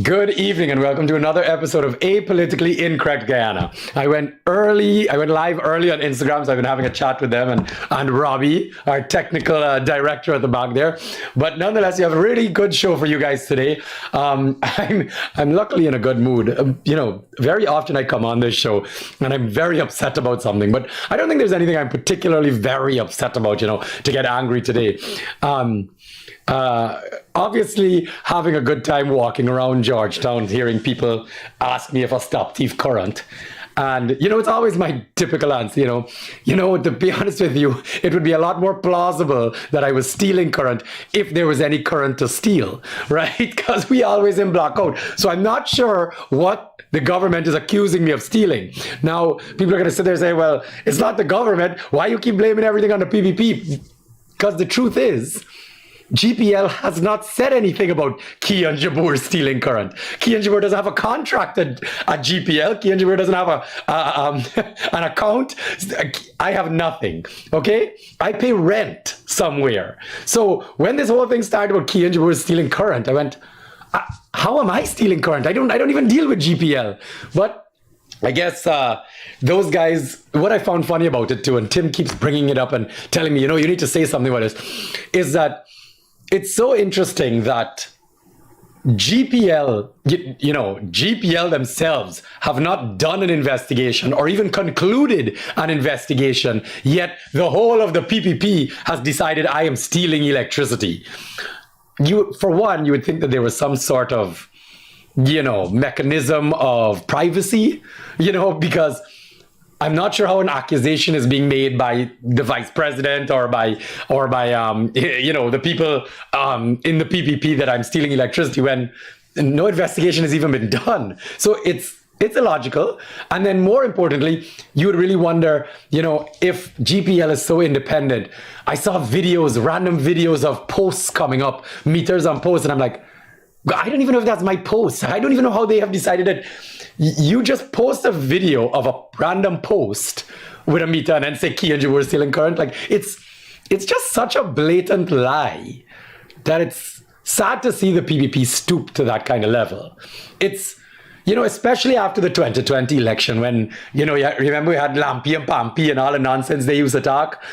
Good evening and welcome to another episode of Apolitically Incorrect Guyana. I went live early on Instagram, so I've been having a chat with them and Robbie, our technical director at the back there. But nonetheless, you have a really good show for you guys today. I'm luckily in a good mood. Very often I come on this show and I'm very upset about something, but I don't think there's anything I'm particularly very upset about, to get angry today. Obviously having a good time walking around Georgetown, hearing people ask me if I stop thief current. And, it's always my typical answer, to be honest with you, it would be a lot more plausible that I was stealing current if there was any current to steal, right? Because we always in blackout. So I'm not sure what the government is accusing me of stealing. Now, people are going to sit there and say, well, it's not the government. Why you keep blaming everything on the PPP? Because the truth is, GPL has not said anything about Kian Jabour stealing current. Kian Jabour doesn't have a contract at GPL. Kian Jabour doesn't have an account. I have nothing, okay? I pay rent somewhere. So when this whole thing started about Kian Jabour stealing current, I went, how am I stealing current? I don't even deal with GPL. But I guess those guys, what I found funny about it too, and Tim keeps bringing it up and telling me, you need to say something about this, is that it's so interesting that GPL themselves have not done an investigation or even concluded an investigation, yet the whole of the PPP has decided I am stealing electricity. For one, you would think that there was some sort of, mechanism of privacy, because I'm not sure how an accusation is being made by the vice president or by the people in the PPP that I'm stealing electricity when no investigation has even been done. So it's illogical. And then more importantly, you would really wonder, if GPL is so independent. I saw random videos of posts coming up, meters on posts, and I'm like, I don't even know if that's my post. I don't even know how they have decided that you just post a video of a random post with a meter and then say Kian Jabour stealing current. Like it's just such a blatant lie that it's sad to see the PPP stoop to that kind of level. It's, especially after the 2020 election when, remember we had Lampy and Pampy and all the nonsense they used to talk.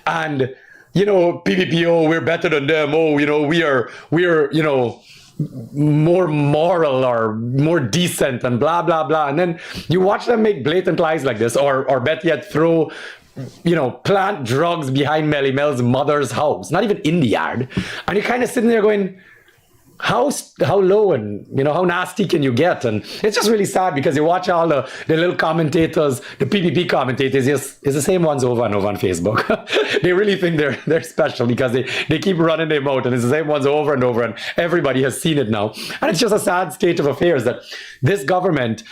And, PPP, oh, we're better than them. Oh, we're more moral or more decent and blah, blah, blah. And then you watch them make blatant lies like this or better yet throw, plant drugs behind Melly Mel's mother's house, not even in the yard. And you're kind of sitting there going, how low and how nasty can you get? And it's just really sad because you watch all the little commentators, the PPP commentators, it's the same ones over and over on Facebook. They really think they're special because they keep running their mouth and it's the same ones over and over and everybody has seen it now. And it's just a sad state of affairs that this government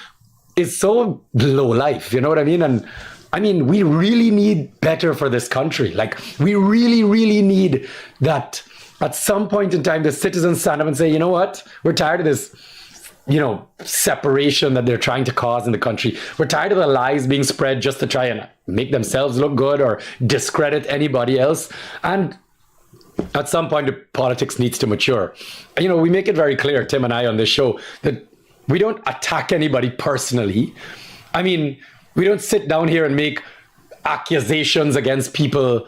is so low life, you know what I mean? And I mean, we really need better for this country. Like we really, really need that. At some point in time, the citizens stand up and say, you know what? We're tired of this, separation that they're trying to cause in the country. We're tired of the lies being spread just to try and make themselves look good or discredit anybody else. And at some point, the politics needs to mature. We make it very clear, Tim and I on this show, that we don't attack anybody personally. I mean, we don't sit down here and make accusations against people,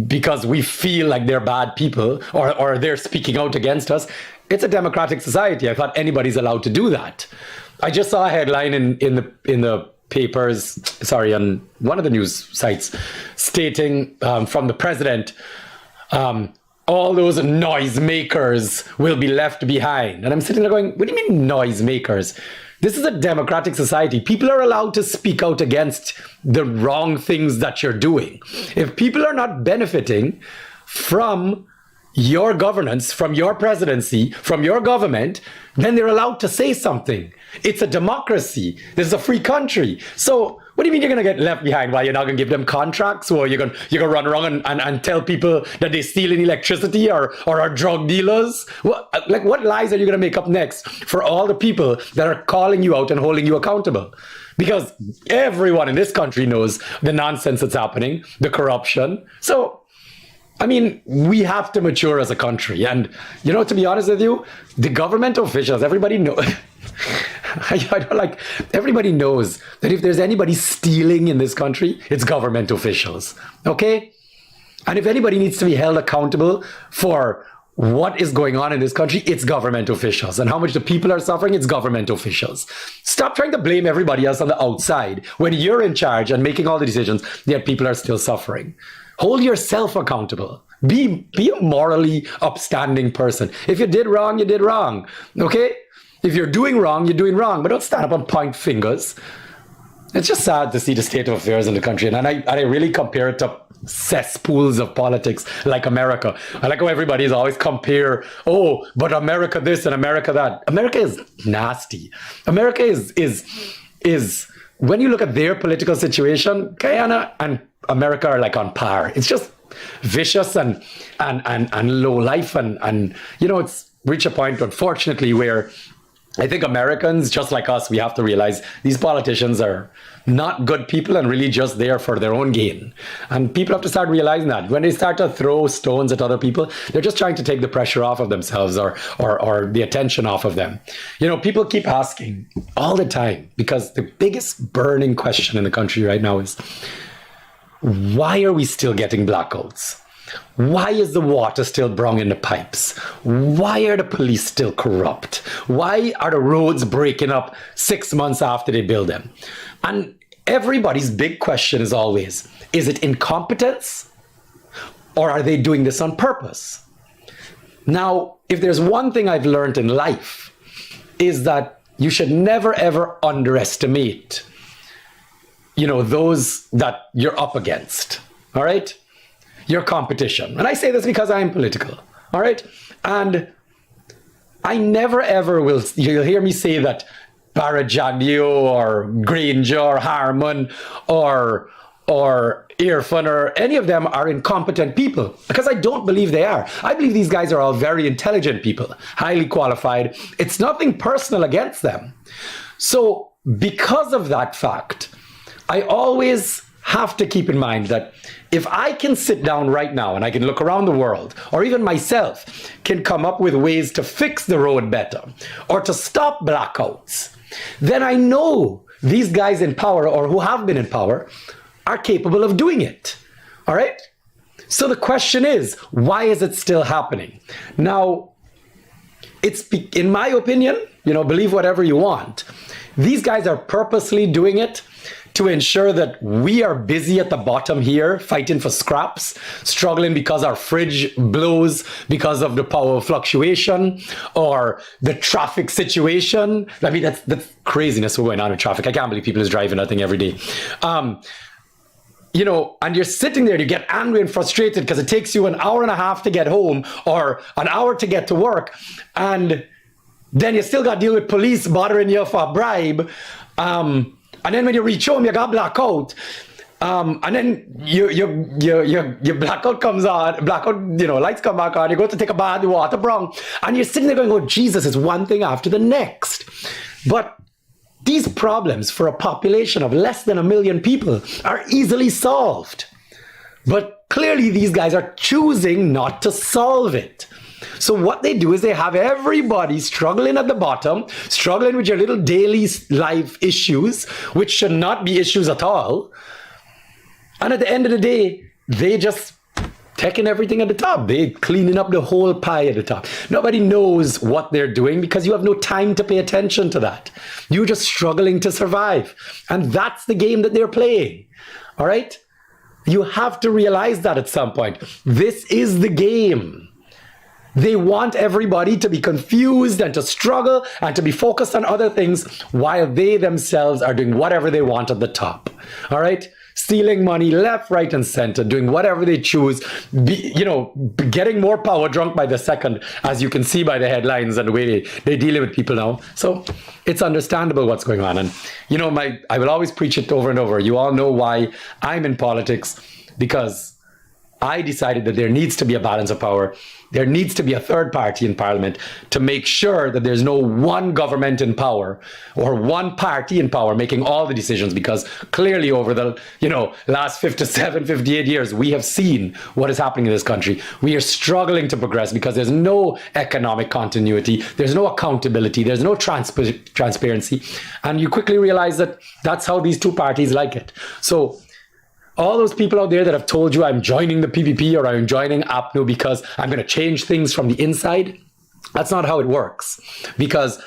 because we feel like they're bad people or they're speaking out against us. It's a democratic society. I thought anybody's allowed to do that. I just saw a headline in the papers, on one of the news sites, stating from the president, all those noisemakers will be left behind. And I'm sitting there going, what do you mean noisemakers? This is a democratic society. People are allowed to speak out against the wrong things that you're doing. If people are not benefiting from your governance, from your presidency, from your government, then they're allowed to say something. It's a democracy. This is a free country. So what do you mean you're going to get left behind? Why, you're not going to give them contracts? Or you're going to run around and tell people that they steal in electricity or are drug dealers? What lies are you going to make up next for all the people that are calling you out and holding you accountable? Because everyone in this country knows the nonsense that's happening, the corruption. So I mean, we have to mature as a country. And, to be honest with you, the government officials, everybody knows. I don't like, everybody knows that if there's anybody stealing in this country, it's government officials. Okay? And if anybody needs to be held accountable for what is going on in this country, it's government officials. And how much the people are suffering, it's government officials. Stop trying to blame everybody else on the outside when you're in charge and making all the decisions, yet people are still suffering. Hold yourself accountable. Be a morally upstanding person. If you did wrong, you did wrong. Okay? If you're doing wrong, you're doing wrong. But don't stand up and point fingers. It's just sad to see the state of affairs in the country. And I really compare it to cesspools of politics like America. I like how everybody is always compare, but America this and America that. America is nasty. America is when you look at their political situation, Guyana and America are like on par. It's just vicious and low life and it's reached a point, unfortunately, where I think Americans, just like us, we have to realize these politicians are not good people and really just there for their own gain. And people have to start realizing that. When they start to throw stones at other people, they're just trying to take the pressure off of themselves or the attention off of them. People keep asking all the time, because the biggest burning question in the country right now is, why are we still getting blackouts? Why is the water still brung in the pipes? Why are the police still corrupt? Why are the roads breaking up 6 months after they build them? And everybody's big question is always, is it incompetence or are they doing this on purpose? Now, if there's one thing I've learned in life, is that you should never ever underestimate, those that you're up against. All right? Your competition. And I say this because I'm political, all right? And I never ever you'll hear me say that Barajagio or Granger or Harmon or Irfan or any of them are incompetent people, because I don't believe they are. I believe these guys are all very intelligent people, highly qualified. It's nothing personal against them. So because of that fact, I always have to keep in mind that if I can sit down right now and I can look around the world, or even myself can come up with ways to fix the road better or to stop blackouts, then I know these guys in power, or who have been in power, are capable of doing it. All right? So the question is, why is it still happening? Now, it's, in my opinion, believe whatever you want, these guys are purposely doing it to ensure that we are busy at the bottom here, fighting for scraps, struggling because our fridge blows because of the power fluctuation or the traffic situation. I mean, that's craziness going on in traffic. I can't believe people is driving that thing every day. And you're sitting there, you get angry and frustrated because it takes you an hour and a half to get home or an hour to get to work. And then you still got to deal with police bothering you for a bribe. And then when you reach home, you got blackout. And then your blackout comes on, lights come back on, you go to take a bath, the water brown, and you're sitting there going, oh, Jesus, it's one thing after the next. But these problems for a population of less than 1 million people are easily solved. But clearly these guys are choosing not to solve it. So what they do is they have everybody struggling at the bottom, struggling with your little daily life issues, which should not be issues at all. And at the end of the day, they just taking everything at the top. They cleaning up the whole pie at the top. Nobody knows what they're doing because you have no time to pay attention to that. You're just struggling to survive. And that's the game that they're playing. All right? You have to realize that at some point. This is the game. They want everybody to be confused and to struggle and to be focused on other things while they themselves are doing whatever they want at the top. All right? Stealing money left, right, and center, doing whatever they choose, getting more power drunk by the second, as you can see by the headlines and the way they deal with people now. So it's understandable what's going on. And, I will always preach it over and over. You all know why I'm in politics, because I decided that there needs to be a balance of power. There needs to be a third party in parliament to make sure that there's no one government in power or one party in power making all the decisions, because clearly over the last 57, 58 years, we have seen what is happening in this country. We are struggling to progress because there's no economic continuity, there's no accountability, there's no transparency, and you quickly realize that that's how these two parties like it. So all those people out there that have told you I'm joining the PPP or I'm joining APNU because I'm going to change things from the inside, that's not how it works. Because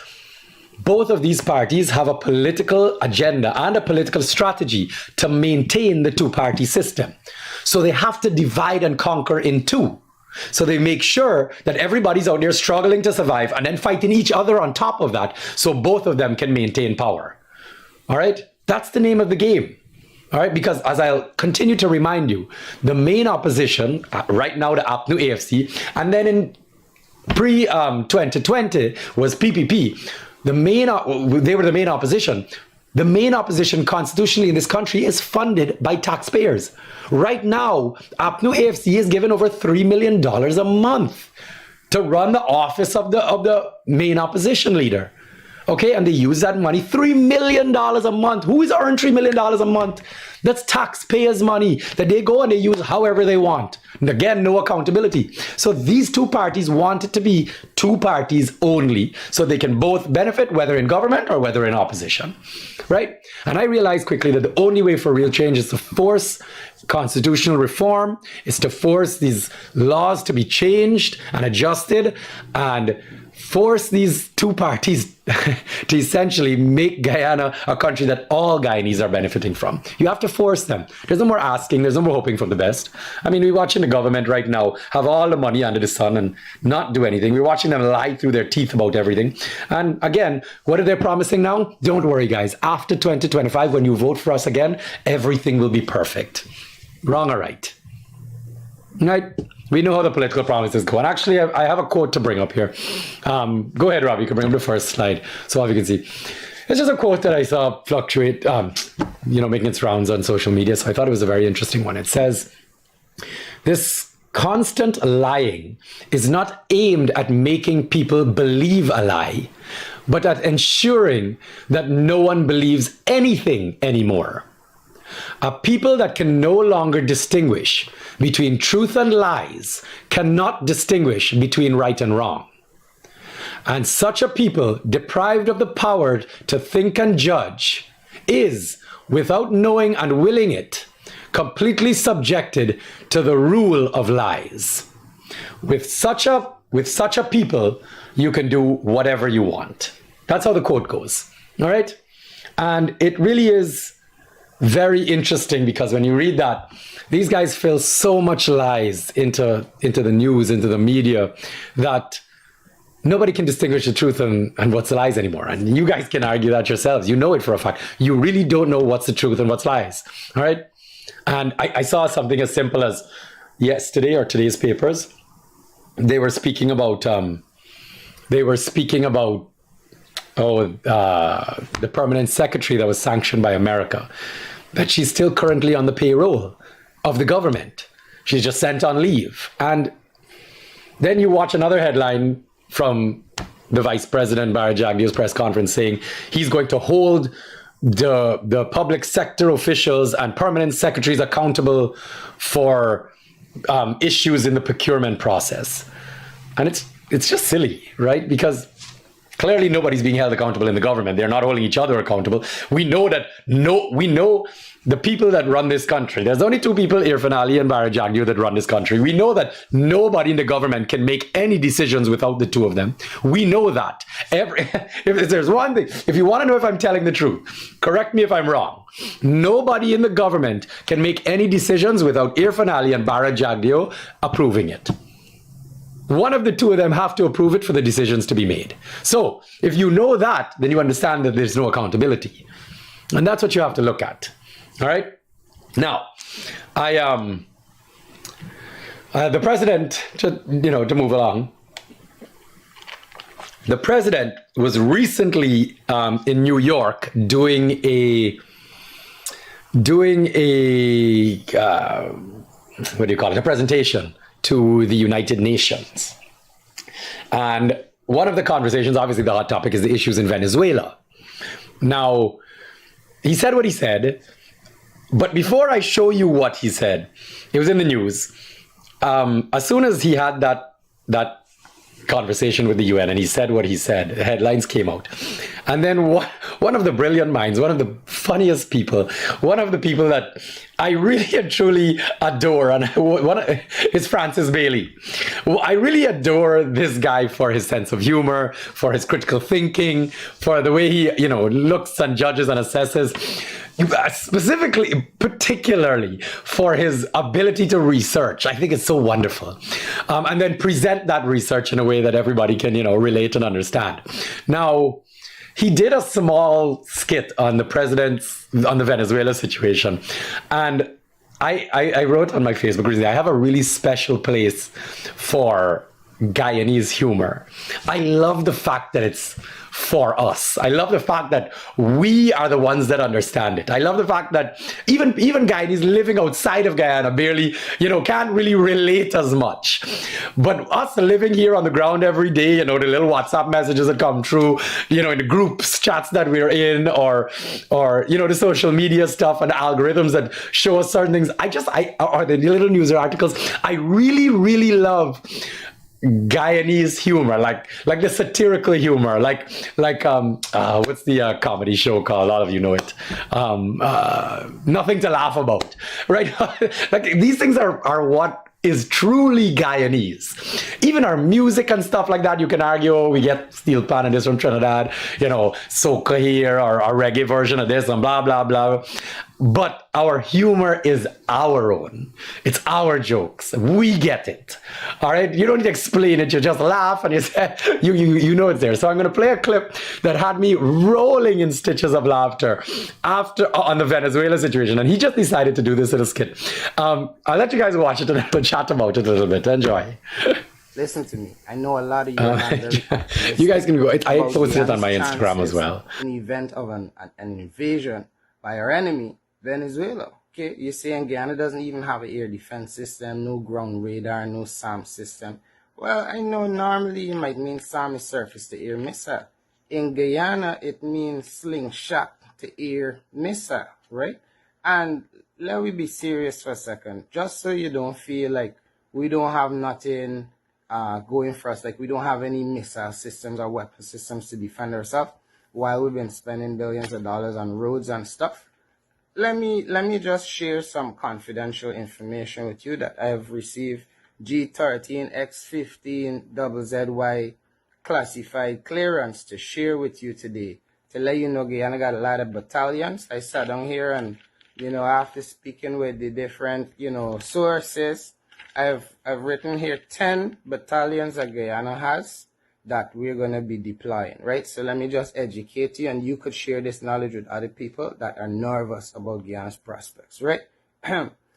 both of these parties have a political agenda and a political strategy to maintain the two-party system. So they have to divide and conquer in two. So they make sure that everybody's out there struggling to survive and then fighting each other on top of that, so both of them can maintain power. All right? That's the name of the game. All right, because as I'll continue to remind you, the main opposition right now, the APNU AFC, and then in pre-2020 was PPP. They were the main opposition. The main opposition constitutionally in this country is funded by taxpayers. Right now, APNU AFC is given over $3 million a month to run the office of the main opposition leader. Okay, and they use that money, $3 million a month. Who is earning $3 million a month? That's taxpayers' money that they go and they use however they want. And again, no accountability. So these two parties want it to be two parties only, so they can both benefit, whether in government or whether in opposition, right? And I realized quickly that the only way for real change is to force constitutional reform, is to force these laws to be changed and adjusted, and force these two parties to essentially make Guyana a country that all Guyanese are benefiting from. You have to force them. There's no more asking, there's no more hoping for the best. I mean, we're watching the government right now have all the money under the sun and not do anything. We're watching them lie through their teeth about everything. And again, what are they promising now? Don't worry, guys. After 2025, when you vote for us again, everything will be perfect. Wrong or right? Right? We know how the political promises go. And actually, I have a quote to bring up here. Go ahead, Rob. You can bring up the first slide so all you can see. It's just a quote that I saw fluctuate, making its rounds on social media. So I thought it was a very interesting one. It says, "This constant lying is not aimed at making people believe a lie, but at ensuring that no one believes anything anymore. A people that can no longer distinguish between truth and lies cannot distinguish between right and wrong. And such a people, deprived of the power to think and judge, is, without knowing and willing it, completely subjected to the rule of lies. With such a people, you can do whatever you want." That's how the quote goes. All right? And it really is very interesting, because when you read that, these guys fill so much lies into the news, into the media, that nobody can distinguish the truth and what's lies anymore. And you guys can argue that yourselves. You know it for a fact. You really don't know what's the truth and what's lies. All right? And I saw something as simple as yesterday or today's papers. They were speaking about the permanent secretary that was sanctioned by America, that she's still currently on the payroll of the government. She's just sent on leave. And then you watch another headline from the Vice President Bharat Jagdeo's press conference saying he's going to hold the public sector officials and permanent secretaries accountable for issues in the procurement process. And it's just silly, right? Because clearly nobody's being held accountable in the government. They're not holding each other accountable. We know the people that run this country. There's only two people, Irfan Ali and Bharat Jagdeo, that run this country. We know that nobody in the government can make any decisions without the two of them. We know that. If there's one thing, if you want to know if I'm telling the truth, correct me if I'm wrong. Nobody in the government can make any decisions without Irfan Ali and Bharat Jagdeo approving it. One of the two of them have to approve it for the decisions to be made. So if you know that, then you understand that there's no accountability. And that's what you have to look at. All right? Now, the president, to move along, the president was recently in New York doing a what do you call it, a presentation to the United Nations. And one of the conversations, obviously the hot topic, is the issues in Venezuela. Now, he said what he said, but before I show you what he said, it was in the news. As soon as he had that conversation with the UN and he said what he said, the headlines came out. And then one of the brilliant minds, one of the funniest people, one of the people that I really and truly adore, and is Francis Bailey. I really adore this guy for his sense of humor, for his critical thinking, for the way he, looks and judges and assesses. Particularly for his ability to research. I think it's so wonderful. And then present that research in a way that everybody can, relate and understand. Now, he did a small skit on the Venezuela situation. And I wrote on my Facebook recently, I have a really special place for Guyanese humor. I love the fact that it's for us. I love the fact that we are the ones that understand it. I love the fact that even Guyanese living outside of Guyana barely, can't really relate as much. But us living here on the ground every day, the little WhatsApp messages that come through, in the groups, chats that we're in, or the social media stuff and algorithms that show us certain things. Or the little news articles. I really, really love Guyanese humor, like the satirical humor, like what's the comedy show called? A lot of you know it. Nothing to Laugh About, right? Like these things are what is truly Guyanese. Even our music and stuff like that, you can argue, we get steel pan and this from Trinidad, soca here, or our reggae version of this and blah, blah, blah. But our humor is our own. It's our jokes. We get it. All right? You don't need to explain it. You just laugh and you say, you know it's there. So I'm going to play a clip that had me rolling in stitches of laughter on the Venezuela situation. And he just decided to do this little skit. I'll let you guys watch it and we'll chat about it a little bit. Enjoy. Listen to me. I know a lot of you. You guys can go. I posted it on my Instagram as well. In the event of an invasion by our enemy, Venezuela. Okay, you're saying Guyana doesn't even have an air defense system, no ground radar, no SAM system. Well, I know normally it might mean SAM is surface to air missile. In Guyana, it means slingshot to air missile, right? And let me be serious for a second, just so you don't feel like we don't have nothing going for us, like we don't have any missile systems or weapon systems to defend ourselves while we've been spending billions of dollars on roads and stuff. Let me just share some confidential information with you that I have received G13X15 ZZY classified clearance to share with you today, to let you know Guyana got a lot of battalions. I sat down here and, after speaking with the different, sources, I've written here 10 battalions that Guyana has that we're going to be deploying, right? So let me just educate you, and you could share this knowledge with other people that are nervous about Guyana's prospects, right?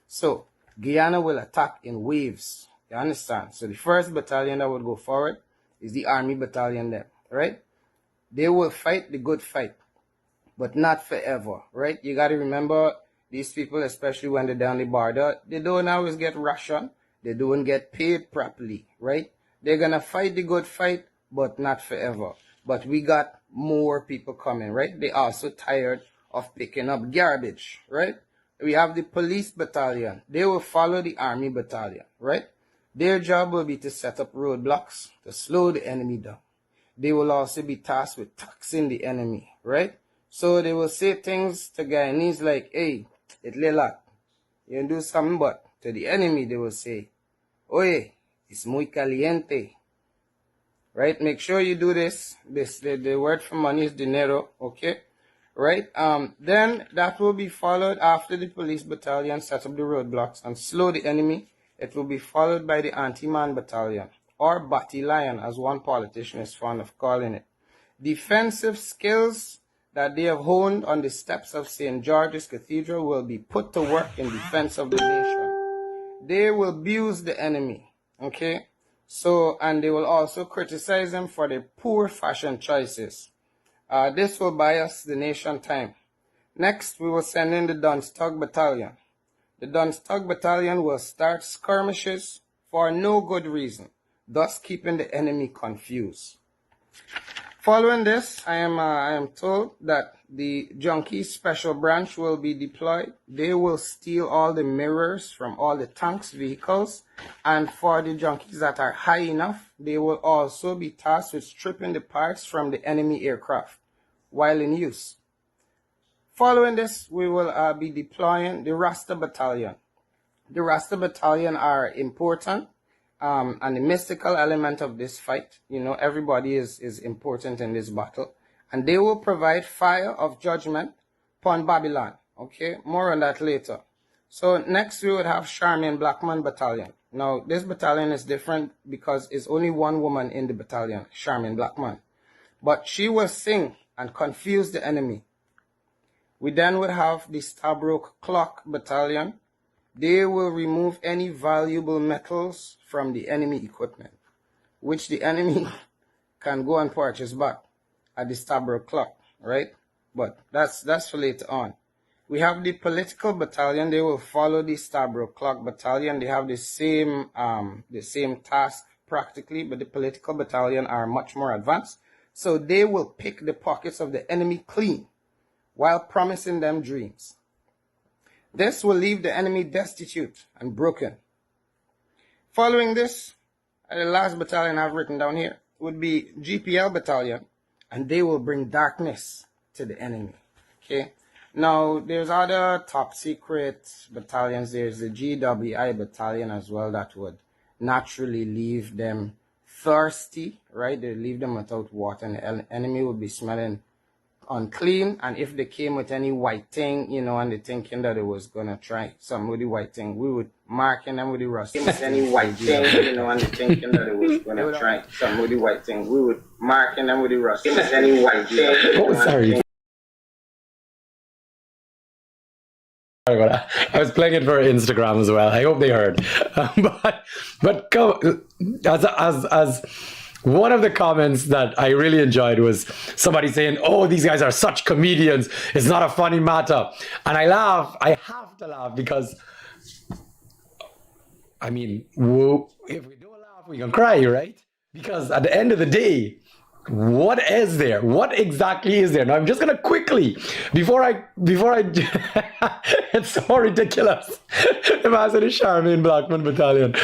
So Guyana will attack in waves, you understand? So the first battalion that would go forward is the Army battalion there, right? They will fight the good fight, but not forever, right? You got to remember, these people, especially when they're down the border, they don't always get ration. They don't get paid properly, right? They're going to fight the good fight, but not forever. But we got more people coming, right? They also tired of picking up garbage, right? We have the police battalion. They will follow the army battalion, right? Their job will be to set up roadblocks to slow the enemy down. They will also be tasked with taxing the enemy, right? So they will say things to Guyanese like, hey, it lot. You do something, but to the enemy they will say, oye, it's muy caliente. Right? Make sure you do this. The word for money is dinero, okay? Right? Then that will be followed after the police battalion sets up the roadblocks and slow the enemy. It will be followed by the anti-man battalion, or battalion, as one politician is fond of calling it. Defensive skills that they have honed on the steps of St. George's Cathedral will be put to work in defense of the nation. They will abuse the enemy, okay? So, and they will also criticize them for their poor fashion choices. This will buy us the nation time. Next, we will send in the Dunstug Battalion. The Dunstug Battalion will start skirmishes for no good reason, thus keeping the enemy confused. Following this, I am told that the Junkies Special Branch will be deployed. They will steal all the mirrors from all the tanks, vehicles, and for the Junkies that are high enough, they will also be tasked with stripping the parts from the enemy aircraft while in use. Following this, we will be deploying the Rasta Battalion. The Rasta Battalion are important and the mystical element of this fight. You know, everybody is important in this battle. And they will provide fire of judgment upon Babylon. Okay, more on that later. So next we would have Charmaine Blackman Battalion. Now, this battalion is different because it's only one woman in the battalion, Charmaine Blackman. But she will sing and confuse the enemy. We then would have the Stabroek Clock Battalion. They will remove any valuable metals from the enemy equipment, which the enemy can go and purchase back at the Stabroek Clock, right? But that's for later on. We have the Political Battalion. They will follow the Stabroek Clock Battalion. They have the same task practically, but the Political Battalion are much more advanced. So they will pick the pockets of the enemy clean while promising them dreams. This will leave the enemy destitute and broken. Following this, the last battalion I've written down here would be GPL Battalion, and they will bring darkness to the enemy. Okay. Now, there's other top secret battalions. There's the GWI Battalion as well that would naturally leave them thirsty, right? They leave them without water, and the enemy would be smelling unclean. And if they came with any white thing, you know, and they thinking that it was gonna try some with the white thing, we would marking them with the rust. With any white thing, you know, and they thinking that it was gonna try some with the white thing, we would marking them with the rust. With any white thing. Oh, sorry. Sorry about that. I was playing it for Instagram as well. I hope they heard. But come, as one of the comments that I really enjoyed was somebody saying, "Oh, these guys are such comedians. It's not a funny matter." And I laugh. I have to laugh because, I mean, if we don't laugh, we can cry, right? Because at the end of the day, what is there? What exactly is there? Now, I'm just gonna quickly, before I, it's so ridiculous. Imagine a Charmaine Blackman Battalion.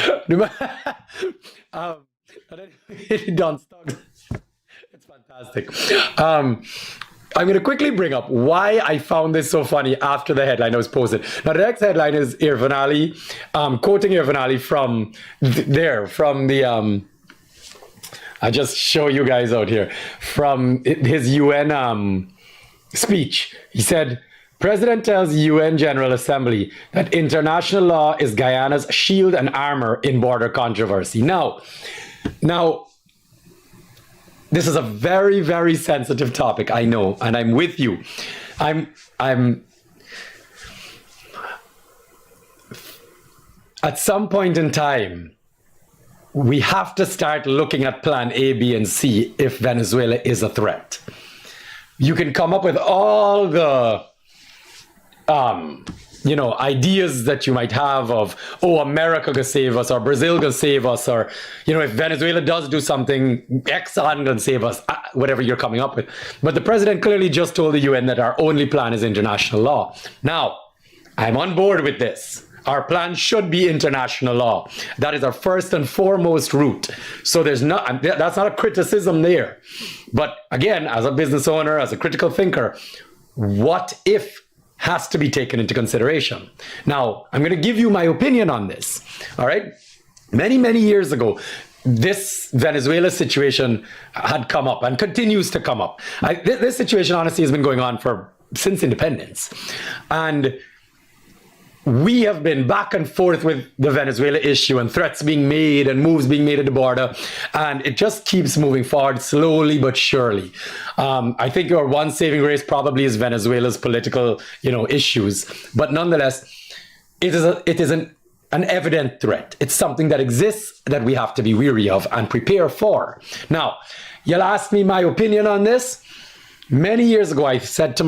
It's fantastic. I'm going to quickly bring up why I found this so funny after the headline was posted. Now, the next headline is Irfan Ali, quoting Irfan Ali from the I just show you guys out here, from his UN speech. He said, President tells UN General Assembly that international law is Guyana's shield and armor in border controversy. Now, this is a very, very sensitive topic, I know, and I'm with you. I'm at some point in time, we have to start looking at plan A, B, and C if Venezuela is a threat. You can come up with all the ideas that you might have of, oh, America can save us, or Brazil can save us, or, if Venezuela does do something, Exxon can save us, whatever you're coming up with. But the president clearly just told the UN that our only plan is international law. Now, I'm on board with this. Our plan should be international law. That is our first and foremost route. So that's not a criticism there. But again, as a business owner, as a critical thinker, what if has to be taken into consideration. Now, I'm going to give you my opinion on this. All right. Many, many years ago, this Venezuela situation had come up and continues to come up. This situation, honestly, has been going on since independence. And we have been back and forth with the Venezuela issue and threats being made and moves being made at the border. And it just keeps moving forward slowly but surely. I think our one saving grace probably is Venezuela's political, issues. But nonetheless, it is an evident threat. It's something that exists that we have to be wary of and prepare for. Now, you'll ask me my opinion on this. Many years ago, I said to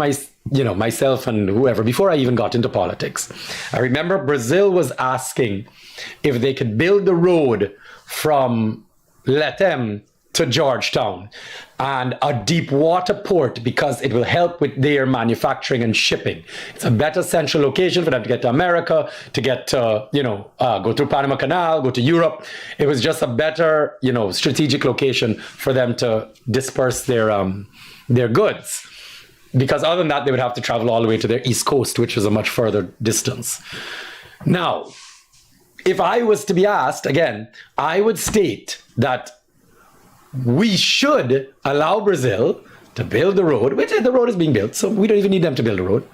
myself and whoever, before I even got into politics, I remember Brazil was asking if they could build the road from Letem to Georgetown and a deep water port because it will help with their manufacturing and shipping. It's a better central location for them to get to America, to get to, go through Panama Canal, go to Europe. It was just a better, strategic location for them to disperse their goods. Because other than that, they would have to travel all the way to their east coast, which is a much further distance. Now, if I was to be asked, again, I would state that we should allow Brazil to build the road, which the road is being built, so we don't even need them to build a road.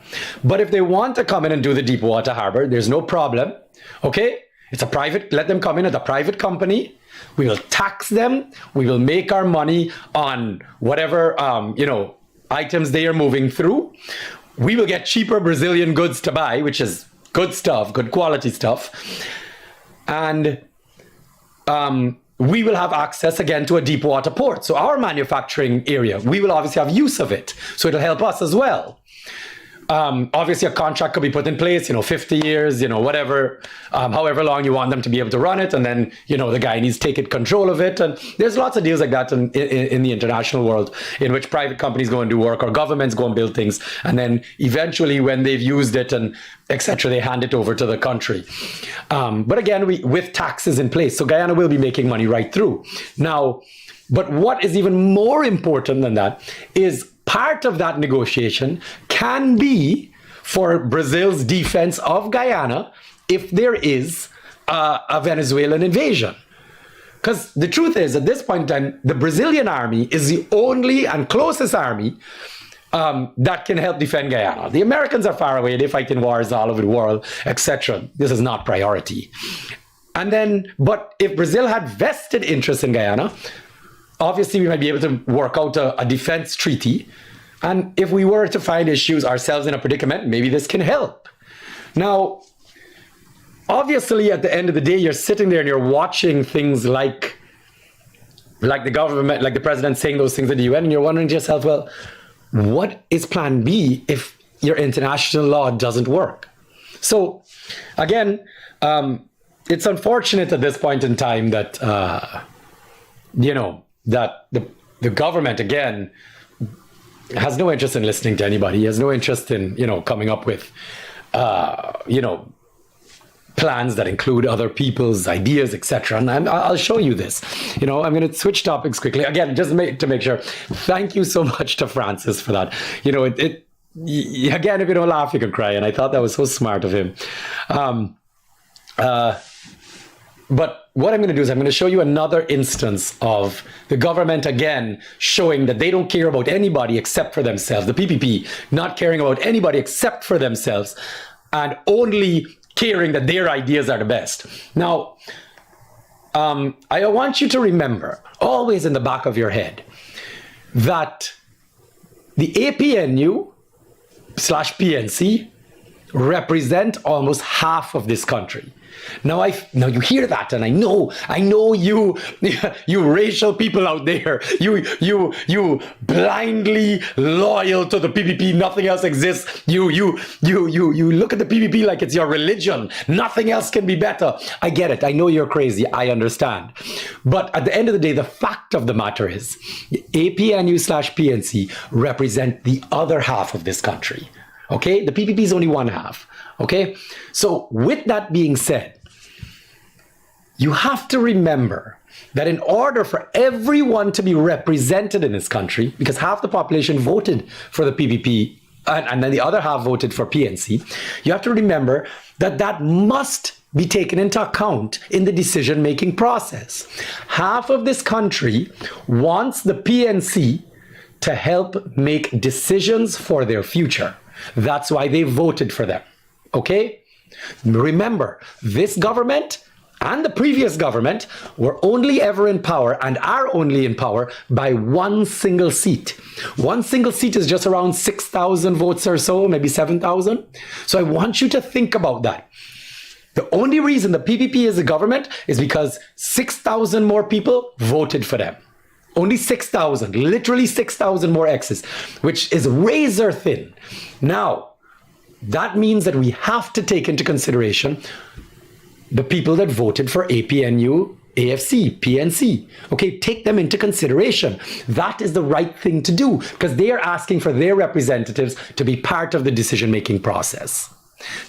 But if they want to come in and do the deep water harbor, there's no problem. Okay? It's a private, let them come in as a private company. We will tax them. We will make our money on whatever, items they are moving through. We will get cheaper Brazilian goods to buy, which is good stuff, good quality stuff. And we will have access again to a deep water port. So our manufacturing area, we will obviously have use of it. So it'll help us as well. Obviously, a contract could be put in place, 50 years, whatever, however long you want them to be able to run it. And then, the Guyanese take control of it. And there's lots of deals like that in the international world in which private companies go and do work or governments go and build things. And then eventually when they've used it and etc., they hand it over to the country. But again, with taxes in place. So Guyana will be making money right through. Now, but what is even more important than that is part of that negotiation can be for Brazil's defense of Guyana if there is a Venezuelan invasion. Because the truth is, at this point in time, the Brazilian army is the only and closest army that can help defend Guyana. The Americans are far away. They fight in wars all over the world, etc. This is not priority. But if Brazil had vested interest in Guyana, obviously we might be able to work out a defense treaty. And if we were to find issues ourselves in a predicament, maybe this can help. Now, obviously, at the end of the day, you're sitting there and you're watching things like the government, like the president saying those things at the UN, and you're wondering to yourself, well, what is plan B if your international law doesn't work? So, again, it's unfortunate at this point in time that, that the government, again, has no interest in listening to anybody. He has no interest in, coming up with, plans that include other people's ideas, etc. And I'll show you this. I'm going to switch topics quickly. Again, just to make sure. Thank you so much to Francis for that. Again, if you don't laugh, you can cry. And I thought that was so smart of him. But what I'm going to do is I'm going to show you another instance of the government, again, showing that they don't care about anybody except for themselves. The PPP not caring about anybody except for themselves and only caring that their ideas are the best. Now, I want you to remember, always in the back of your head, that the APNU/PNC represent almost half of this country. Now you hear that, and I know you racial people out there, you blindly loyal to the PPP, nothing else exists. You look at the PPP like it's your religion. Nothing else can be better. I get it. I know you're crazy. I understand. But at the end of the day, the fact of the matter is, APNU/PNC represent the other half of this country. Okay, the PPP is only one half. Okay, so with that being said, you have to remember that in order for everyone to be represented in this country, because half the population voted for the PPP and then the other half voted for PNC, you have to remember that that must be taken into account in the decision-making process. Half of this country wants the PNC to help make decisions for their future. That's why they voted for them. Okay? Remember, this government and the previous government were only ever in power and are only in power by one single seat. One single seat is just around 6,000 votes or so, maybe 7,000. So I want you to think about that. The only reason the PPP is a government is because 6,000 more people voted for them. Only 6,000, literally 6,000 more X's, which is razor thin. Now, that means that we have to take into consideration the people that voted for APNU, AFC, PNC. Okay, take them into consideration. That is the right thing to do because they are asking for their representatives to be part of the decision-making process.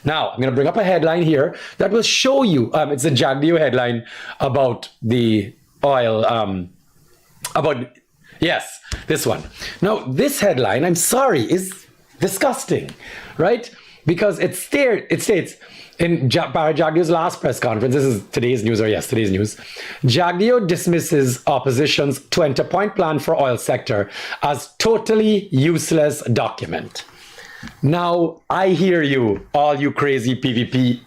Now, I'm going to bring up a headline here that will show you, it's a Jagdeo headline about the oil, yes, this one. Now, this headline, I'm sorry, is disgusting, right? Because it states, in Jagdeo's last press conference, this is today's news or yesterday's news, Jagdeo dismisses opposition's 20-point plan for oil sector as totally useless document. Now, I hear you, all you crazy PVP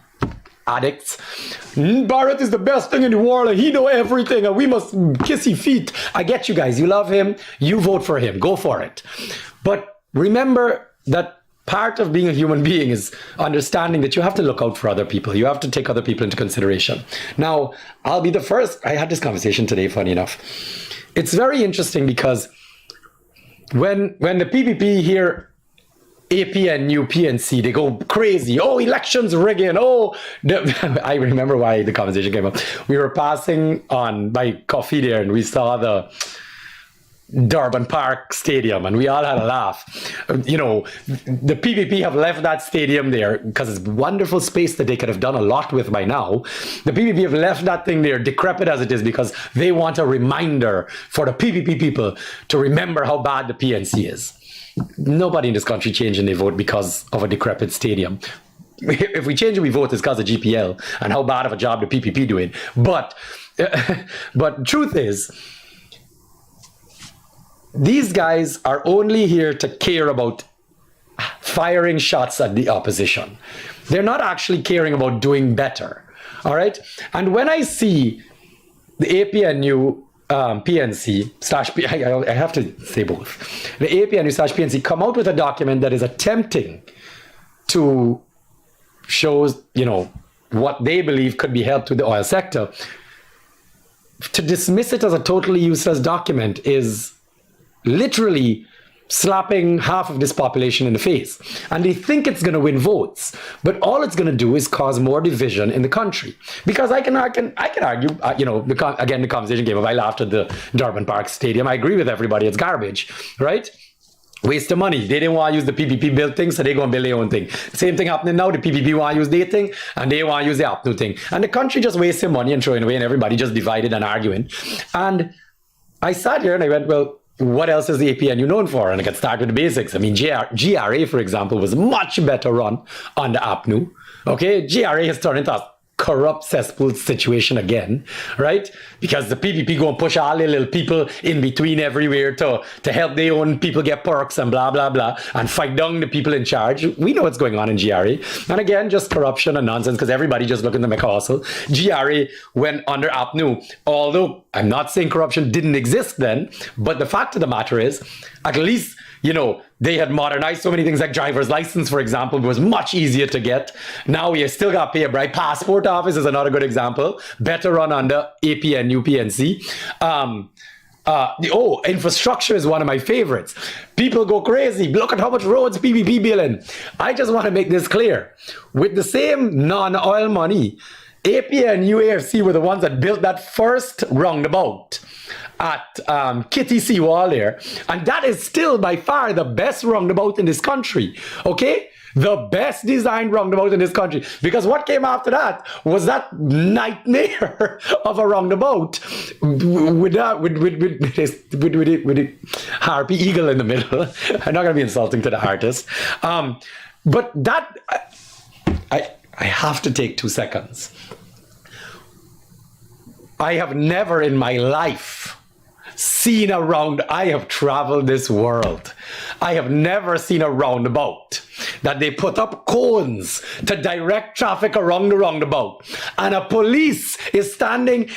addicts. Bharat is the best thing in the world and he know everything and we must kiss his feet. I get you guys. You love him. You vote for him. Go for it. But remember that part of being a human being is understanding that you have to look out for other people. You have to take other people into consideration. Now, I'll be the first. I had this conversation today, funny enough. It's very interesting because when the PPP hear APNU, PNC, they go crazy. Oh, elections rigging. Oh, I remember why the conversation came up. We were passing on by coffee there and we saw the Durban Park Stadium and we all had a laugh. You know, the PPP have left that stadium there because it's wonderful space that they could have done a lot with by now. The PPP have left that thing there decrepit as it is because they want a reminder for the PPP people to remember how bad the PNC is. Nobody in this country changing their vote because of a decrepit stadium. If we change it, we vote, it's because of GPL and how bad of a job the PPP doing. But truth is, these guys are only here to care about firing shots at the opposition. They're not actually caring about doing better. All right? And when I see the APNU PNC slash, I have to say both, the APNU slash PNC come out with a document that is attempting to show, you know, what they believe could be helped with the oil sector, to dismiss it as a totally useless document is literally slapping half of this population in the face. And they think it's going to win votes, but all it's going to do is cause more division in the country. Because I can argue, you know, again, the conversation came up. I laughed at the Durban Park Stadium. I agree with everybody. It's garbage, right? Waste of money. They didn't want to use the PPP build thing, so they're going to build their own thing. Same thing happening now. The PPP want to use their thing, and they want to use the APNU thing. And the country just wasting money and throwing away, and everybody just divided and arguing. And I sat here and I went, well, what else is the APNU known for? And I could start with the basics. I mean, GRA, for example, was much better run on the APNU. Okay, GRA has turned into a corrupt cesspool situation again, right? Because the PPP go and push all the little people in between everywhere to help their own people get perks and blah, blah, blah, and fight down the people in charge. We know what's going on in GRA. And again, just corruption and nonsense because everybody just looking to make a hustle. GRA went under APNU, although I'm not saying corruption didn't exist then, but the fact of the matter is, at least, you know, they had modernized so many things like driver's license, for example, was much easier to get. Now you still got to pay a bribe. Passport office is another good example. Better run under APNU, PNC. Infrastructure is one of my favorites. People go crazy. Look at how much roads PPP building. I just want to make this clear. With the same non-oil money, AP and UAFC were the ones that built that first roundabout at Kitty Seawall there. And that is still by far the best roundabout in this country. Okay? The best designed roundabout in this country. Because what came after that was that nightmare of a roundabout with a harpy eagle in the middle. I'm not going to be insulting to the artist. But that, I have to take 2 seconds. I have never in my life seen a round. I have traveled this world. I have never seen a roundabout that they put up cones to direct traffic around the roundabout. And a police is standing,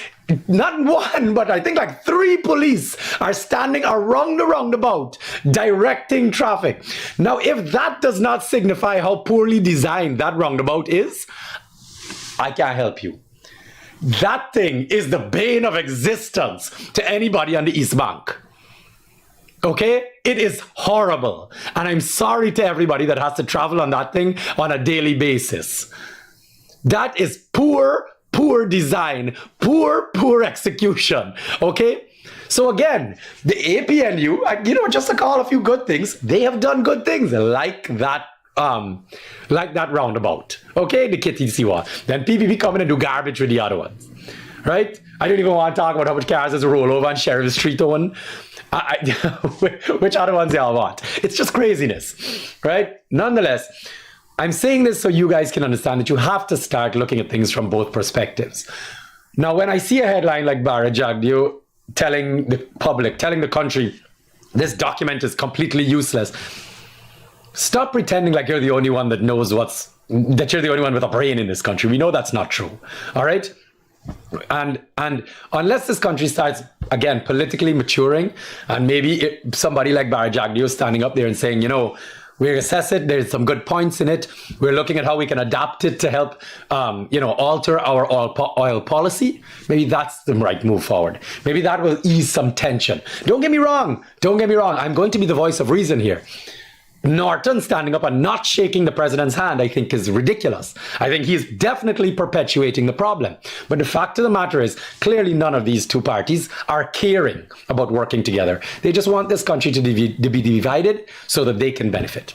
not one, but I think like 3 police are standing around the roundabout directing traffic. Now, if that does not signify how poorly designed that roundabout is, I can't help you. That thing is the bane of existence to anybody on the East Bank. Okay? It is horrible. And I'm sorry to everybody that has to travel on that thing on a daily basis. That is poor design, poor execution. Okay? So again, the APNU, just to call a few good things, they have done good things like that roundabout. Okay, the Kitty Siwa. Then PPP come in and do garbage with the other ones. Right? I don't even want to talk about how much cars is a rollover on Sheriff Street one. Which other ones y'all want? It's just craziness. Right? Nonetheless, I'm saying this so you guys can understand that you have to start looking at things from both perspectives. Now, when I see a headline like Bara Jagdeo telling the public, telling the country, this document is completely useless, stop pretending like you're the only one that knows that you're the only one with a brain in this country. We know that's not true. All right? And unless this country starts, again, politically maturing, and maybe somebody like Bara Jagdeo standing up there and saying, we assess it, there's some good points in it, we're looking at how we can adapt it to help, alter our oil policy, maybe that's the right move forward. Maybe that will ease some tension. Don't get me wrong. I'm going to be the voice of reason here. Norton standing up and not shaking the president's hand, I think, is ridiculous. I think he's definitely perpetuating the problem. But the fact of the matter is, clearly none of these two parties are caring about working together. They just want this country to be divided so that they can benefit.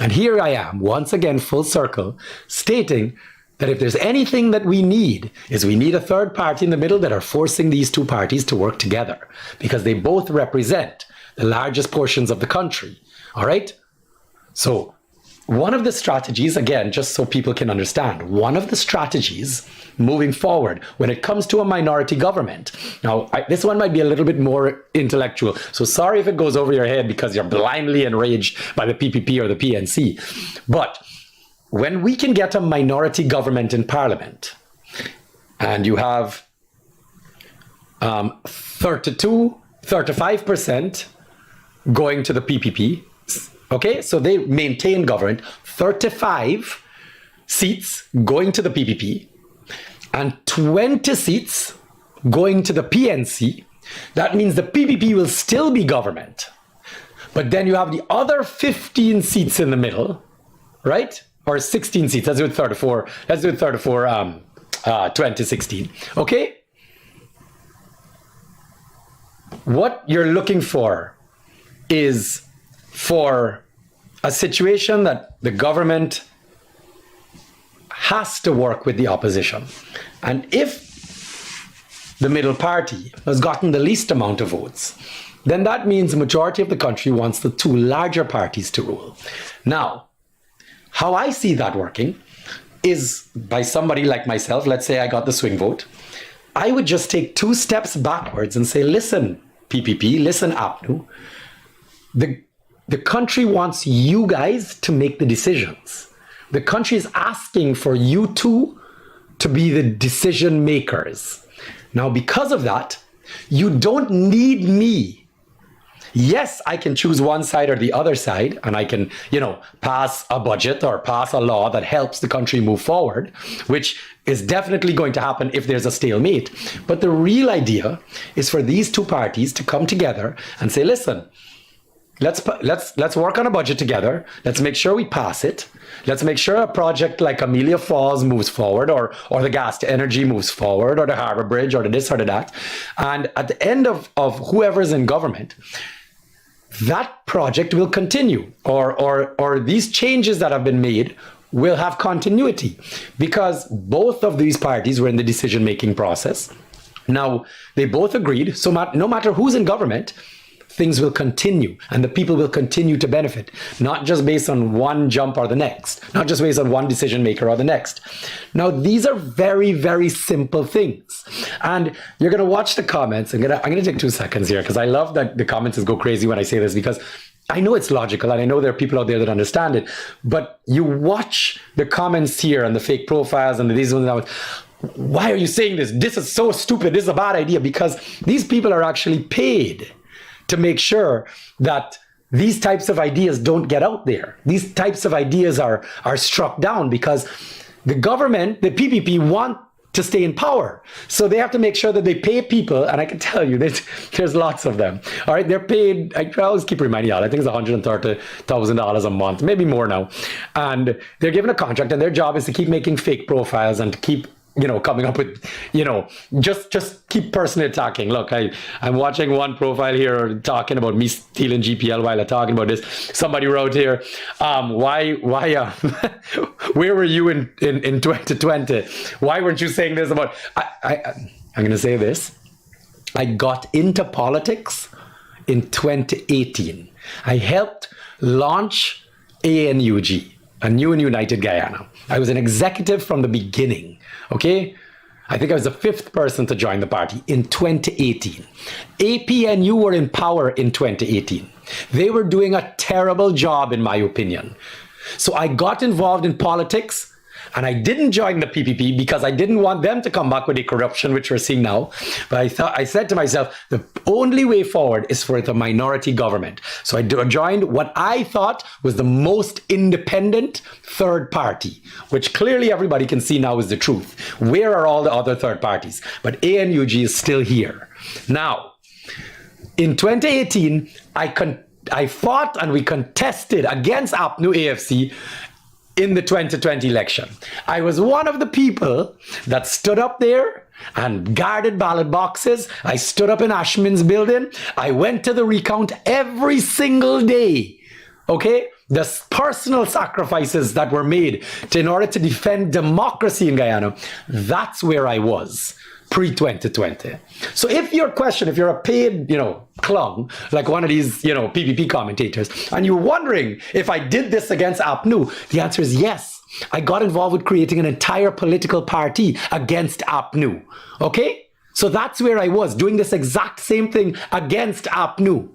And here I am, once again, full circle, stating that if there's anything that we need, is we need a third party in the middle that are forcing these two parties to work together, because they both represent the largest portions of the country. All right? So one of the strategies, again, just so people can understand, one of the strategies moving forward when it comes to a minority government. Now, this one might be a little bit more intellectual. So sorry if it goes over your head because you're blindly enraged by the PPP or the PNC. But when we can get a minority government in parliament and you have 35% going to the PPP, okay, so they maintain government, 35 seats going to the PPP and 20 seats going to the PNC. That means the PPP will still be government. But then you have the other 15 seats in the middle, right? Or 16 seats, let's do it 34. Let's do it 34, 2016, okay? What you're looking for is for a situation that the government has to work with the opposition. And if the middle party has gotten the least amount of votes, then that means the majority of the country wants the two larger parties to rule. Now, how I see that working is by somebody like myself. Let's say I got the swing vote. I would just take 2 steps backwards and say, listen, PPP, listen, APNU, the country wants you guys to make the decisions. The country is asking for you two to be the decision makers. Now, because of that, you don't need me. Yes, I can choose one side or the other side, and I can, pass a budget or pass a law that helps the country move forward, which is definitely going to happen if there's a stalemate. But the real idea is for these two parties to come together and say, listen, let's work on a budget together. Let's make sure we pass it. Let's make sure a project like Amelia Falls moves forward, or the gas to energy moves forward, or the Harbour Bridge, or the this or the that. And at the end of whoever's in government, that project will continue, or these changes that have been made will have continuity, because both of these parties were in the decision-making process. Now, they both agreed, so no matter who's in government, things will continue and the people will continue to benefit, not just based on one jump or the next, not just based on one decision maker or the next. Now, these are very, very simple things. And you're going to watch the comments. I'm going to take 2 seconds here because I love that the comments go crazy when I say this, because I know it's logical and I know there are people out there that understand it, but you watch the comments here and the fake profiles and these ones. Why are you saying this? This is so stupid. This is a bad idea, because these people are actually paid to make sure that these types of ideas don't get out there. These types of ideas are struck down because the government, the PPP, want to stay in power. So they have to make sure that they pay people, and I can tell you there's lots of them. All right, they're paid, I always keep reminding y'all, I think it's $130,000 a month, maybe more now. And they're given a contract, and their job is to keep making fake profiles and to keep, coming up with, just keep personally attacking. Look, I'm watching one profile here talking about me stealing GPL while I'm talking about this. Somebody wrote here, why, where were you in 2020? Why weren't you saying this about, I'm going to say this. I got into politics in 2018. I helped launch ANUG, a New and United Guyana. I was an executive from the beginning. Okay, I think I was the 5th person to join the party in 2018. APNU were in power in 2018. They were doing a terrible job, in my opinion. So I got involved in politics, and I didn't join the PPP because I didn't want them to come back with the corruption which we're seeing now. But I said to myself, the only way forward is for the minority government. So I joined what I thought was the most independent third party, which clearly everybody can see now is the truth. Where are all the other third parties? But ANUG is still here. Now, in 2018, I fought and we contested against APNU AFC in the 2020 election. I was one of the people that stood up there and guarded ballot boxes. I stood up in Ashman's building. I went to the recount every single day. Okay? The personal sacrifices that were made in order to defend democracy in Guyana, that's where I was pre-2020. So if you're a paid, clown, like one of these, PPP commentators, and you're wondering if I did this against APNU, the answer is yes. I got involved with creating an entire political party against APNU. Okay? So that's where I was, doing this exact same thing against APNU.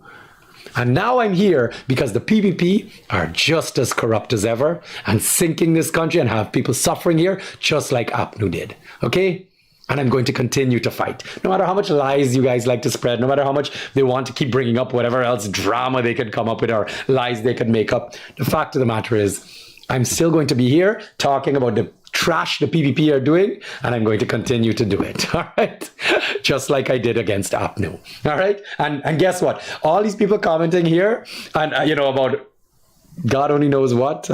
And now I'm here because the PPP are just as corrupt as ever and sinking this country and have people suffering here just like APNU did. Okay? And I'm going to continue to fight. No matter how much lies you guys like to spread, no matter how much they want to keep bringing up whatever else drama they could come up with or lies they could make up, the fact of the matter is, I'm still going to be here talking about the trash the PPP are doing, and I'm going to continue to do it, all right? Just like I did against APNU, all right? And guess what? All these people commenting here, and about God only knows what,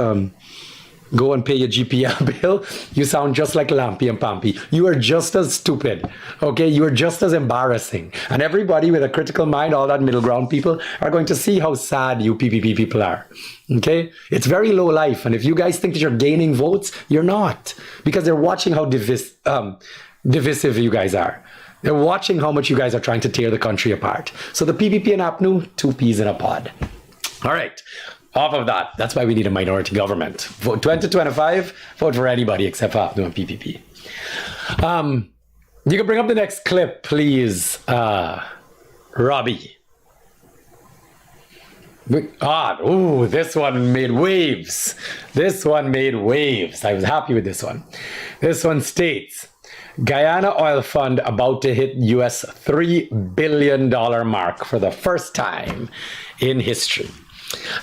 go and pay your GPL bill, you sound just like Lampy and Pampy. You are just as stupid, okay? You are just as embarrassing. And everybody with a critical mind, all that middle ground people, are going to see how sad you PPP people are, okay? It's very low life. And if you guys think that you're gaining votes, you're not. Because they're watching how divisive you guys are. They're watching how much you guys are trying to tear the country apart. So the PPP and APNU, 2 peas in a pod. All right. Off of that, that's why we need a minority government. Vote 2025, vote for anybody except for APNU and PPP. You can bring up the next clip, please, Robbie. This one made waves. This one made waves. I was happy with this one. This one states, Guyana oil fund about to hit US $3 billion mark for the first time in history.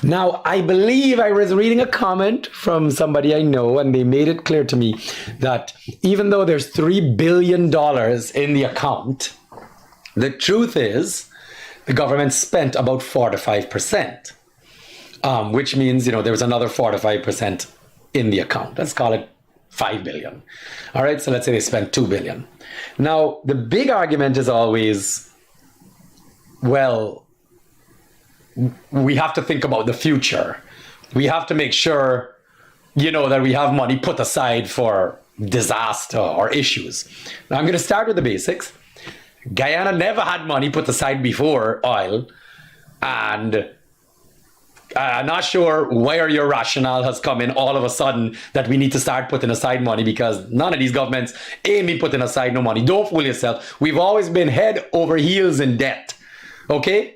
Now, I believe I was reading a comment from somebody I know, and they made it clear to me that even though there's $3 billion in the account, the truth is the government spent about 45%, which means, there was another 45% in the account. Let's call it 5 billion. All right, so let's say they spent 2 billion. Now, the big argument is always, well, we have to think about the future. We have to make sure, that we have money put aside for disaster or issues. Now, I'm going to start with the basics. Guyana never had money put aside before oil, and I'm not sure where your rationale has come in all of a sudden that we need to start putting aside money, because none of these governments ain't been putting aside no money. Don't fool yourself. We've always been head over heels in debt. Okay?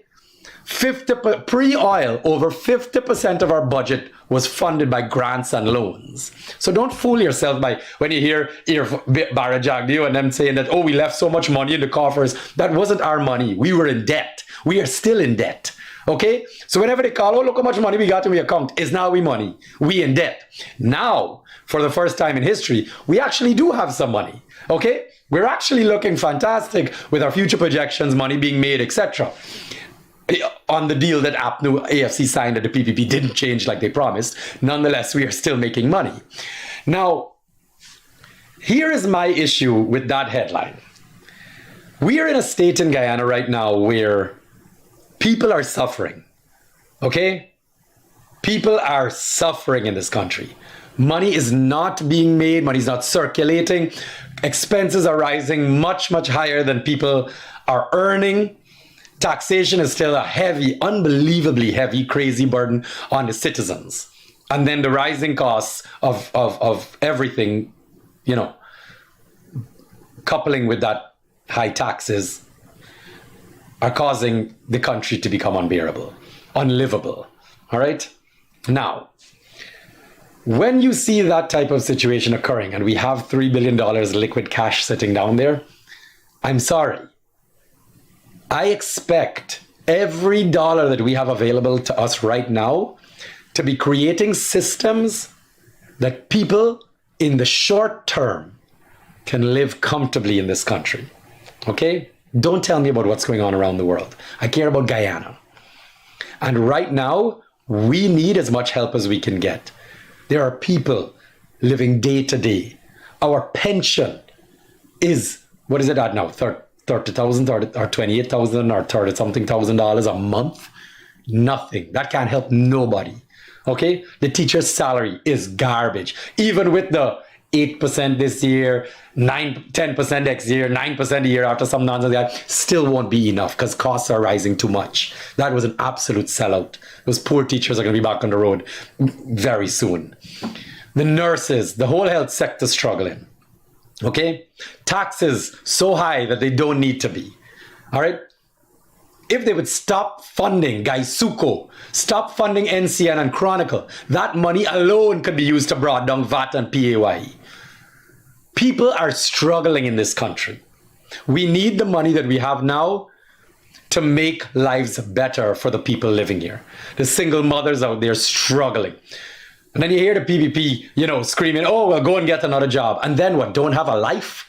Pre-oil, over 50% of our budget was funded by grants and loans. So don't fool yourself by when you hear Barajagdio and them saying that, we left so much money in the coffers. That wasn't our money. We were in debt. We are still in debt. Okay? So whenever they call, oh, look how much money we got in the account, is now we money. We in debt. Now, for the first time in history, we actually do have some money. Okay? We're actually looking fantastic with our future projections, money being made, etc. On the deal that APNU AFC signed that the PPP didn't change like they promised. Nonetheless, we are still making money. Now, here is my issue with that headline. We are in a state in Guyana right now where people are suffering, okay? People are suffering in this country. Money is not being made, money is not circulating. Expenses are rising much, much higher than people are earning. Taxation is still a heavy, unbelievably heavy, crazy burden on the citizens. And then the rising costs of everything, you know, coupling with that high taxes are causing the country to become unbearable, unlivable. All right? Now, when you see that type of situation occurring and we have $3 billion liquid cash sitting down there, I'm sorry. I expect every dollar that we have available to us right now to be creating systems that people in the short term can live comfortably in this country. Okay? Don't tell me about what's going on around the world. I care about Guyana. And right now, we need as much help as we can get. There are people living day to day. Our pension is, what is it at now? 30,000 or 28,000 or 30 something thousand dollars a month? Nothing. That can't help nobody. Okay? The teacher's salary is garbage. Even with the 8% this year, 10% next year, 9% a year after some nonsense, that still won't be enough because costs are rising too much. That was an absolute sellout. Those poor teachers are going to be back on the road very soon. The nurses, the whole health sector struggling. Okay? Taxes so high that they don't need to be. All right? If they would stop funding Gaisuko, stop funding NCN and Chronicle, that money alone could be used to broad down VAT and PAYE. People are struggling in this country. We need the money that we have now to make lives better for the people living here. The single mothers out there struggling. And then you hear the PPP, you know, screaming, oh, well, go and get another job. And then what? Don't have a life?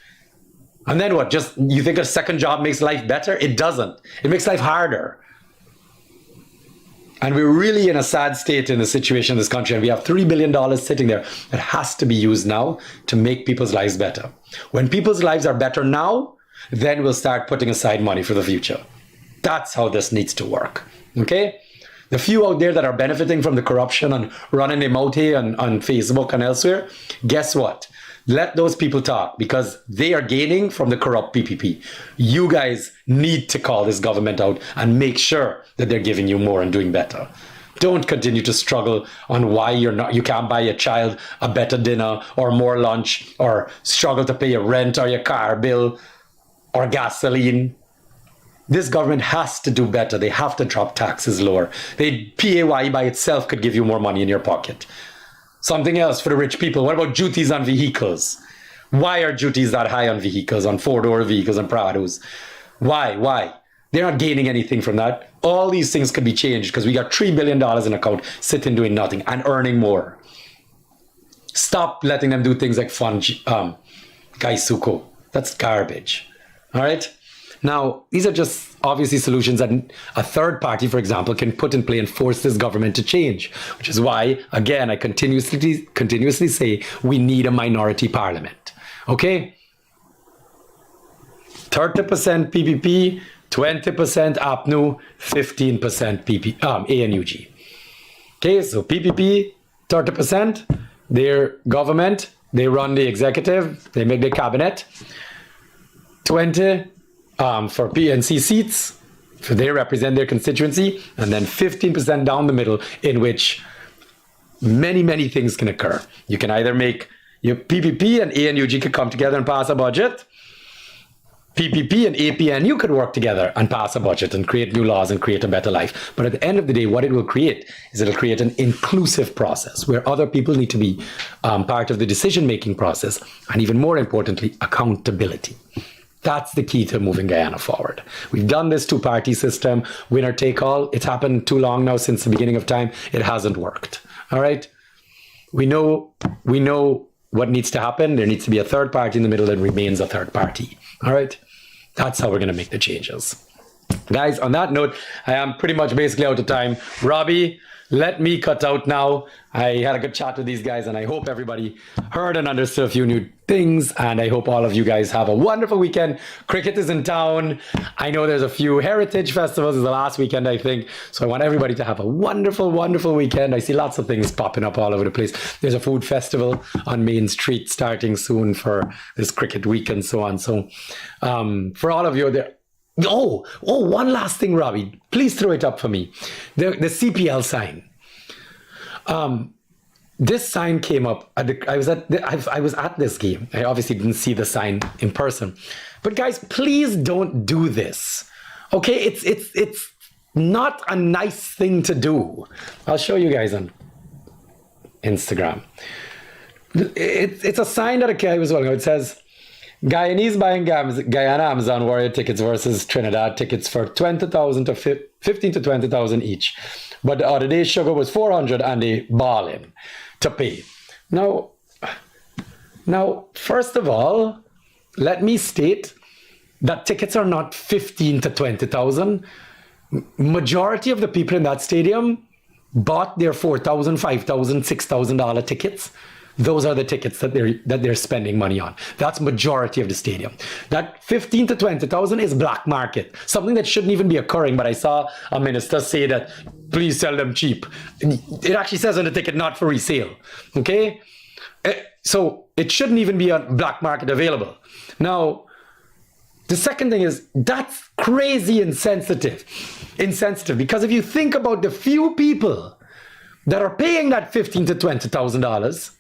And then what? Just, you think a second job makes life better? It doesn't. It makes life harder. And we're really in a sad state in the situation in this country. And we have $3 billion sitting there that has to be used now to make people's lives better. When people's lives are better now, then we'll start putting aside money for the future. That's how this needs to work. Okay? The few out there that are benefiting from the corruption and running their mouth here on Facebook and elsewhere, guess what? Let those people talk because they are gaining from the corrupt PPP. You guys need to call this government out and make sure that they're giving you more and doing better. Don't continue to struggle on why you can't buy your child a better dinner or more lunch, or struggle to pay your rent or your car bill or gasoline. This government has to do better. They have to drop taxes lower. PAYE by itself could give you more money in your pocket. Something else for the rich people. What about duties on vehicles? Why are duties that high on vehicles, on four-door vehicles and Prados? Why? They're not gaining anything from that. All these things could be changed because we got $3 billion in account sitting doing nothing and earning more. Stop letting them do things like fund Gaisuko. That's garbage. All right? Now, these are just obviously solutions that a third party, for example, can put in play and force this government to change, which is why, again, I continuously say we need a minority parliament. Okay? 30% PPP, 20% APNU, 15% ANUG. Okay, so PPP, 30%, their government, they run the executive, they make the cabinet. 20 for PNC seats, so they represent their constituency, and then 15% down the middle, in which many things can occur. You can either make your PPP and ANUG could come together and pass a budget. PPP and APNU could work together and pass a budget and create new laws and create a better life. But at the end of the day, what it will create is it'll create an inclusive process where other people need to be part of the decision-making process, and even more importantly, accountability. That's the key to moving Guyana forward. We've done this two-party system, winner take all. It's happened too long now, since the beginning of time. It hasn't worked. All right. We know what needs to happen. There needs to be a third party in the middle that remains a third party. All right. That's how we're going to make the changes. Guys, on that note, I am pretty much basically out of time. Robbie, let me cut out now. I had a good chat with these guys, and I hope everybody heard and understood a few new things, and I hope all of you guys have a wonderful weekend. Cricket is in town. I know there's a few heritage festivals. It's the last weekend, I think. So I want everybody to have a wonderful, wonderful weekend. I see lots of things popping up all over the place. There's a food festival on Main Street starting soon for this cricket week and so on. So for all of you there, one last thing, Robbie, please throw it up for me. The CPL sign. This sign came up I was at this game. I obviously didn't see the sign in person, but guys, please don't do this. Okay, it's not a nice thing to do. I'll show you guys on Instagram. It's a sign that a guy was wearing. It says, Guyanese buying Guyana Amazon Warrior tickets versus Trinidad tickets for 20,000 to 15 to 20,000 each. But the other day, sugar was 400 and they balling to pay. Now, first of all, let me state that tickets are not 15 to 20,000. Majority of the people in that stadium bought their $4,000, $5,000, $6,000 tickets. Those are the tickets that they're spending money on. That's majority of the stadium. That 15 to 20,000 is black market, something that shouldn't even be occurring. But I saw a minister say that please sell them cheap. It actually says on the ticket, not for resale. Okay, so it shouldn't even be on black market available. Now, the second thing is that's crazy insensitive, because if you think about the few people that are paying that $15,000 to $20,000.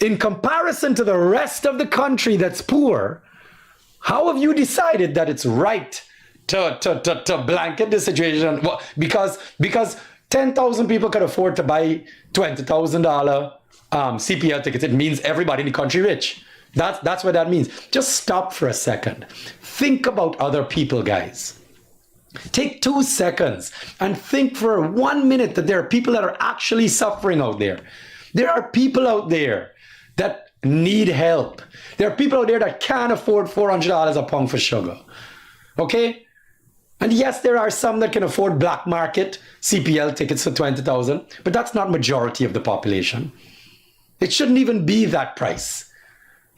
In comparison to the rest of the country that's poor, how have you decided that it's right to blanket the situation? Well, because 10,000 people could afford to buy $20,000 CPL tickets, it means everybody in the country rich. That's what that means. Just stop for a second. Think about other people, guys. Take 2 seconds and think for 1 minute that there are people that are actually suffering out there. There are people out there that need help. There are people out there that can't afford $400 a pound for sugar. Okay? And yes, there are some that can afford black market CPL tickets for 20,000, but that's not majority of the population. It shouldn't even be that price.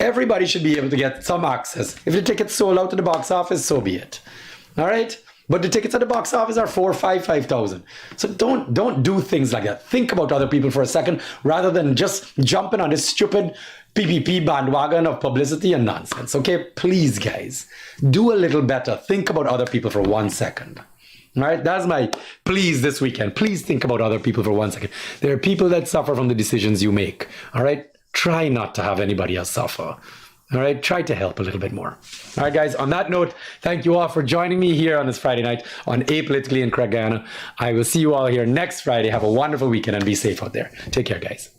Everybody should be able to get some access. If the ticket's sold out to the box office, so be it. All right? But the tickets at the box office are $5,000. So don't do things like that. Think about other people for a second, rather than just jumping on this stupid PPP bandwagon of publicity and nonsense. Okay, please, guys, do a little better. Think about other people for 1 second. All right, that's my please this weekend. Please think about other people for 1 second. There are people that suffer from the decisions you make. All right, try not to have anybody else suffer. All right, try to help a little bit more. All right, guys, on that note, thank you all for joining me here on this Friday night on Apolitically Incorrect Guyana. I will see you all here next Friday. Have a wonderful weekend and be safe out there. Take care, guys.